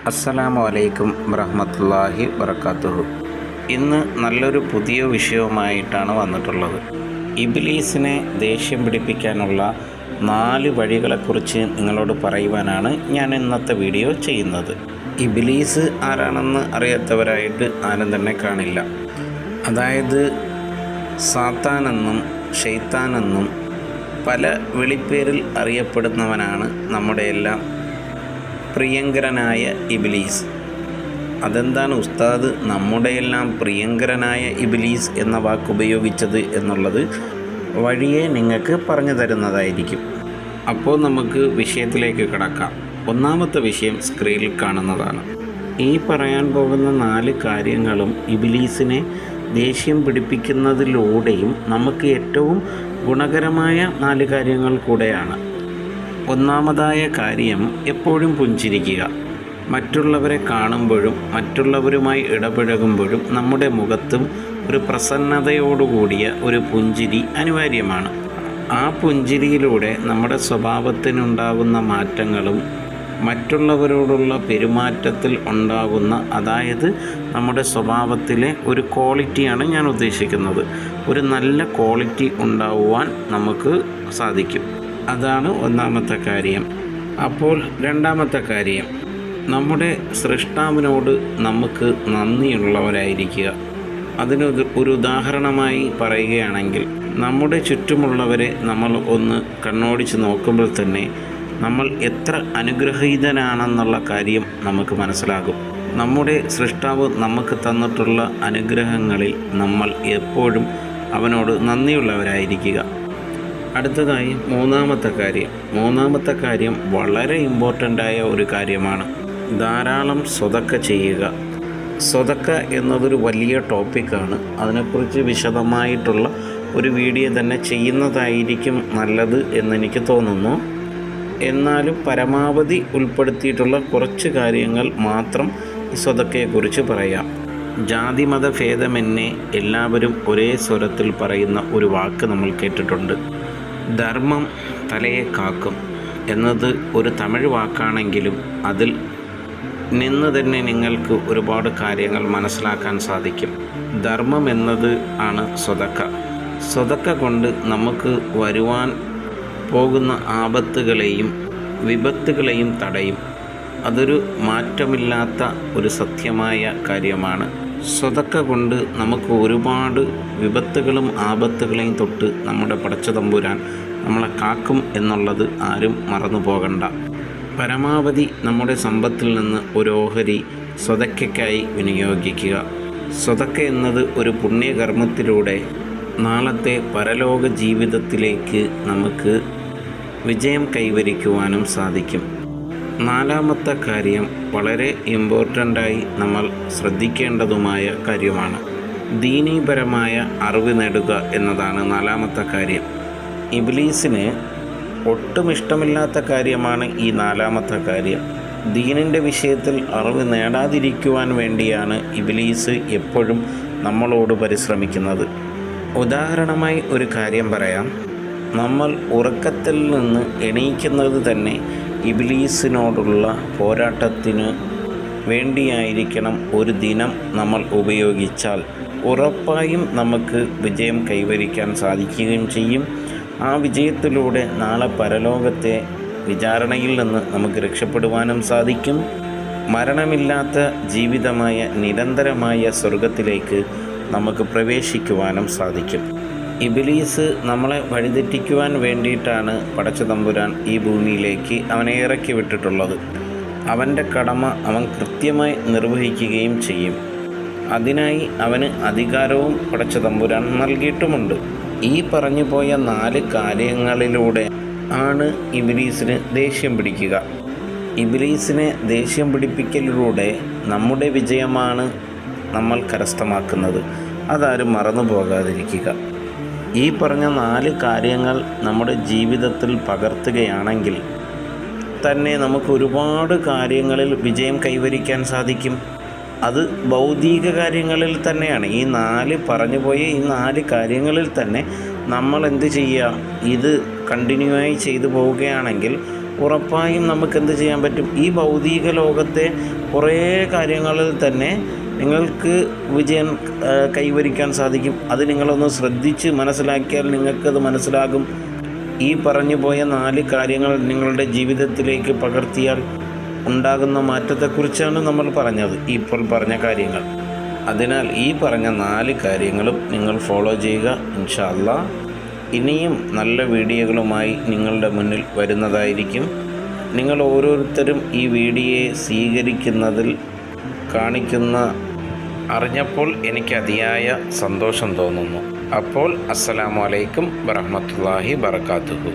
അസ്സലാമു അലൈക്കും വറഹ്മത്തുള്ളാഹി വബറകാതുഹു. ഇന്ന് നല്ലൊരു പുതിയ വിഷയവുമായിട്ടാണ് വന്നിട്ടുള്ളത്. ഇബ്ലീസിനെ ദേഷ്യം പിടിപ്പിക്കാനുള്ള 4 വഴികളെക്കുറിച്ച് നിങ്ങളോട് പറയുവാനാണ് ഞാൻ ഇന്നത്തെ വീഡിയോ ചെയ്യുന്നത്. ഇബ്ലീസ് ആരാണെന്ന് അറിയാത്തവരായിട്ട് ആരും തന്നെ കാണില്ല. അതായത് സാത്താനെന്നും ഷെയ്ത്താനെന്നും പല വിളിപ്പേരിൽ അറിയപ്പെടുന്നവനാണ് നമ്മുടെ എല്ലാം പ്രിയങ്കരനായ ഇബ്ലീസ്. അതെന്താണ് ഉസ്താദ് നമ്മുടെയെല്ലാം പ്രിയങ്കരനായ ഇബ്ലീസ് എന്ന വാക്ക് ഉപയോഗിച്ചത് എന്നുള്ളത് വഴിയെ നിങ്ങൾക്ക് പറഞ്ഞു തരുന്നതായിരിക്കും. അപ്പോൾ നമുക്ക് വിഷയത്തിലേക്ക് കടക്കാം. ഒന്നാമത്തെ വിഷയം സ്ക്രീനിൽ കാണുന്നതാണ്. ഈ പറയാൻ പോകുന്ന 4 കാര്യങ്ങളും ഇബ്ലീസിനെ ദേഷ്യം പിടിപ്പിക്കുന്നതിലൂടെയും നമുക്ക് ഏറ്റവും ഗുണകരമായ 4 കാര്യങ്ങൾ കൂടെയാണ്. ഒന്നാമതായ കാര്യം, എപ്പോഴും പുഞ്ചിരിക്കുക. മറ്റുള്ളവരെ കാണുമ്പോഴും മറ്റുള്ളവരുമായി ഇടപഴകുമ്പോഴും നമ്മുടെ മുഖത്തും ഒരു പ്രസന്നതയോടുകൂടിയ ഒരു പുഞ്ചിരി അനിവാര്യമാണ്. ആ പുഞ്ചിരിയിലൂടെ നമ്മുടെ സ്വഭാവത്തിനുണ്ടാകുന്ന മാറ്റങ്ങളും മറ്റുള്ളവരോടുള്ള പെരുമാറ്റത്തിൽ ഉണ്ടാകുന്ന, അതായത് നമ്മുടെ സ്വഭാവത്തിലെ ഒരു ക്വാളിറ്റിയാണ് ഞാൻ ഉദ്ദേശിക്കുന്നത്, ഒരു നല്ല ക്വാളിറ്റി ഉണ്ടാവുവാൻ നമുക്ക് സാധിക്കും. അതാണ് ഒന്നാമത്തെ കാര്യം. അപ്പോൾ രണ്ടാമത്തെ കാര്യം, നമ്മുടെ സൃഷ്ടാവിനോട് നമുക്ക് നന്ദിയുള്ളവരായിരിക്കുക. ഒരു ഉദാഹരണമായി പറയുകയാണെങ്കിൽ, നമ്മുടെ ചുറ്റുമുള്ളവരെ നമ്മൾ ഒന്ന് കണ്ണോടിച്ച് നോക്കുമ്പോൾ തന്നെ നമ്മൾ എത്ര അനുഗ്രഹീതനാണെന്നുള്ള കാര്യം നമുക്ക് മനസ്സിലാകും. നമ്മുടെ സൃഷ്ടാവ് നമുക്ക് തന്നിട്ടുള്ള അനുഗ്രഹങ്ങളിൽ നമ്മൾ എപ്പോഴും അവനോട് നന്ദിയുള്ളവരായിരിക്കുക. അടുത്തതായി മൂന്നാമത്തെ കാര്യം വളരെ ഇമ്പോർട്ടൻ്റായ ഒരു കാര്യമാണ്. ധാരാളം സ്വതക്ക ചെയ്യുക. സ്വതക്ക എന്നതൊരു വലിയ ടോപ്പിക്കാണ്. അതിനെക്കുറിച്ച് വിശദമായിട്ടുള്ള ഒരു വീഡിയോ തന്നെ ചെയ്യുന്നതായിരിക്കും നല്ലത് എന്നെനിക്ക് തോന്നുന്നു. എന്നാലും പരമാവധി ഉൾപ്പെടുത്തിയിട്ടുള്ള കുറച്ച് കാര്യങ്ങൾ മാത്രം ഈ സ്വതക്കയെക്കുറിച്ച് പറയാം. ജാതിമത ഭേദമെന്നെ എല്ലാവരും ഒരേ സ്വരത്തിൽ പറയുന്ന ഒരു വാക്ക് നമ്മൾ കേട്ടിട്ടുണ്ട്. ധർമ്മം തലയെ കാക്കും എന്നത് ഒരു തമിഴ് വാക്കാണെങ്കിലും അതിൽ നിന്ന് തന്നെ നിങ്ങൾക്ക് ഒരുപാട് കാര്യങ്ങൾ മനസ്സിലാക്കാൻ സാധിക്കും. ധർമ്മം എന്നത് ആണ് സ്വതക്ക. സ്വതക്ക കൊണ്ട് നമുക്ക് വരുവാൻ പോകുന്ന ആപത്തുകളെയും വിപത്തുകളെയും തടയും. അതൊരു മാറ്റമില്ലാത്ത ഒരു സത്യമായ കാര്യമാണ്. സ്വതക്ക കൊണ്ട് നമുക്ക് ഒരുപാട് വിപത്തുകളും ആപത്തുകളെയും തൊട്ട് നമ്മുടെ പടച്ച തമ്പുരാൻ നമ്മളെ കാക്കും എന്നുള്ളത് ആരും മറന്നു പോകണ്ട. പരമാവധി നമ്മുടെ സമ്പത്തിൽ നിന്ന് ഒരു ഓഹരി സ്വതക്കയ്ക്കായി വിനിയോഗിക്കുക. സ്വതക്ക എന്നത് ഒരു പുണ്യകർമ്മത്തിലൂടെ നാളത്തെ പരലോക ജീവിതത്തിലേക്ക് നമുക്ക് വിജയം കൈവരിക്കുവാനും സാധിക്കും. നാലാമത്തെ കാര്യം വളരെ ഇമ്പോർട്ടൻ്റായി നമ്മൾ ശ്രദ്ധിക്കേണ്ടതുമായ കാര്യമാണ്. ദീനീപരമായ അറിവ് നേടുക എന്നതാണ് നാലാമത്തെ കാര്യം. ഇബ്ലീസിന് ഒട്ടും ഇഷ്ടമില്ലാത്ത കാര്യമാണ് ഈ നാലാമത്തെ കാര്യം. ദീനിൻ്റെ വിഷയത്തിൽ അറിവ് നേടാതിരിക്കുവാൻ വേണ്ടിയാണ് ഇബ്ലീസ് എപ്പോഴും നമ്മളോട് പരിശ്രമിക്കുന്നത്. ഉദാഹരണമായി ഒരു കാര്യം പറയാം. നമ്മൾ ഉറക്കത്തിൽ നിന്ന് എണീക്കുന്നത് തന്നെ ഇബ്ലീസിനോടുള്ള പോരാട്ടത്തിന് വേണ്ടിയായിരിക്കണം. ഒരു ദിനം നമ്മൾ ഉപയോഗിച്ചാൽ ഉറപ്പായും നമുക്ക് വിജയം കൈവരിക്കാൻ സാധിക്കുകയും ചെയ്യും. ആ വിജയത്തിലൂടെ നാളെ പരലോകത്തെ വിചാരണയിൽ നിന്ന് നമുക്ക് രക്ഷപ്പെടുവാനും സാധിക്കും. മരണമില്ലാത്ത ജീവിതമായ നിരന്തരമായ സ്വർഗത്തിലേക്ക് നമുക്ക് പ്രവേശിക്കുവാനും സാധിക്കും. ഇബ്ലീസ് നമ്മളെ വഴിതെറ്റിക്കുവാൻ വേണ്ടിയിട്ടാണ് പടച്ച തമ്പുരാൻ ഈ ഭൂമിയിലേക്ക് അവനെ ഇറക്കി വിട്ടിട്ടുള്ളത്. അവൻ്റെ കടമ അവൻ കൃത്യമായി നിർവഹിക്കുകയും ചെയ്യും. അതിനായി അവന് അധികാരവും പടച്ച തമ്പുരാൻ നൽകിയിട്ടുമുണ്ട്. ഈ പറഞ്ഞു പോയ 4 കാര്യങ്ങളിലൂടെ ആണ് ഇബ്ലീസിന് ദേഷ്യം പിടിക്കുക. ഇബ്ലീസിനെ ദേഷ്യം പിടിപ്പിക്കലിലൂടെ നമ്മുടെ വിജയമാണ് നമ്മൾ കരസ്ഥമാക്കുന്നത്. അതാരും മറന്നു പോകാതിരിക്കുക. ഈ പറഞ്ഞ 4 കാര്യങ്ങൾ നമ്മുടെ ജീവിതത്തിൽ പകർത്തുകയാണെങ്കിൽ തന്നെ നമുക്ക് ഒരുപാട് കാര്യങ്ങളിൽ വിജയം കൈവരിക്കാൻ സാധിക്കും. അത് ഭൗതിക കാര്യങ്ങളിൽ തന്നെയാണ്. ഈ പറഞ്ഞു പോയ ഈ 4 കാര്യങ്ങളിൽ തന്നെ നമ്മൾ എന്ത് ചെയ്യുക, ഇത് കണ്ടിന്യൂ ആയി ചെയ്തു പോവുകയാണെങ്കിൽ ഉറപ്പായും നമുക്ക് എന്ത് ചെയ്യാൻ പറ്റും, ഈ ഭൗതിക ലോകത്തെ കുറേ കാര്യങ്ങളിൽ തന്നെ നിങ്ങൾക്ക് വിജയം കൈവരിക്കാൻ സാധിക്കും. അത് നിങ്ങളൊന്ന് ശ്രദ്ധിച്ച് മനസ്സിലാക്കിയാൽ നിങ്ങൾക്കത് മനസ്സിലാകും. ഈ പറഞ്ഞു പോയ 4 കാര്യങ്ങൾ നിങ്ങളുടെ ജീവിതത്തിലേക്ക് പകർത്തിയാൽ ഉണ്ടാകുന്ന മാറ്റത്തെക്കുറിച്ചാണ് നമ്മൾ പറഞ്ഞത്, ഇപ്പോൾ പറഞ്ഞ കാര്യങ്ങൾ. അതിനാൽ ഈ പറഞ്ഞ 4 കാര്യങ്ങളും നിങ്ങൾ ഫോളോ ചെയ്യുക. ഇൻഷാ അല്ലാഹ് ഇനിയും നല്ല വീഡിയോകളുമായി നിങ്ങളുടെ മുന്നിൽ വരുന്നതായിരിക്കും. നിങ്ങൾ ഓരോരുത്തരും ഈ വീഡിയോയെ സ്വീകരിക്കുന്നതിൽ അറിഞ്ഞപ്പോൾ എനിക്ക് അതിയായ സന്തോഷം തോന്നുന്നു. അപ്പോൾ അസ്സലാമു അലൈക്കും വറഹ്മത്തുള്ളാഹി വബറകാതുഹു.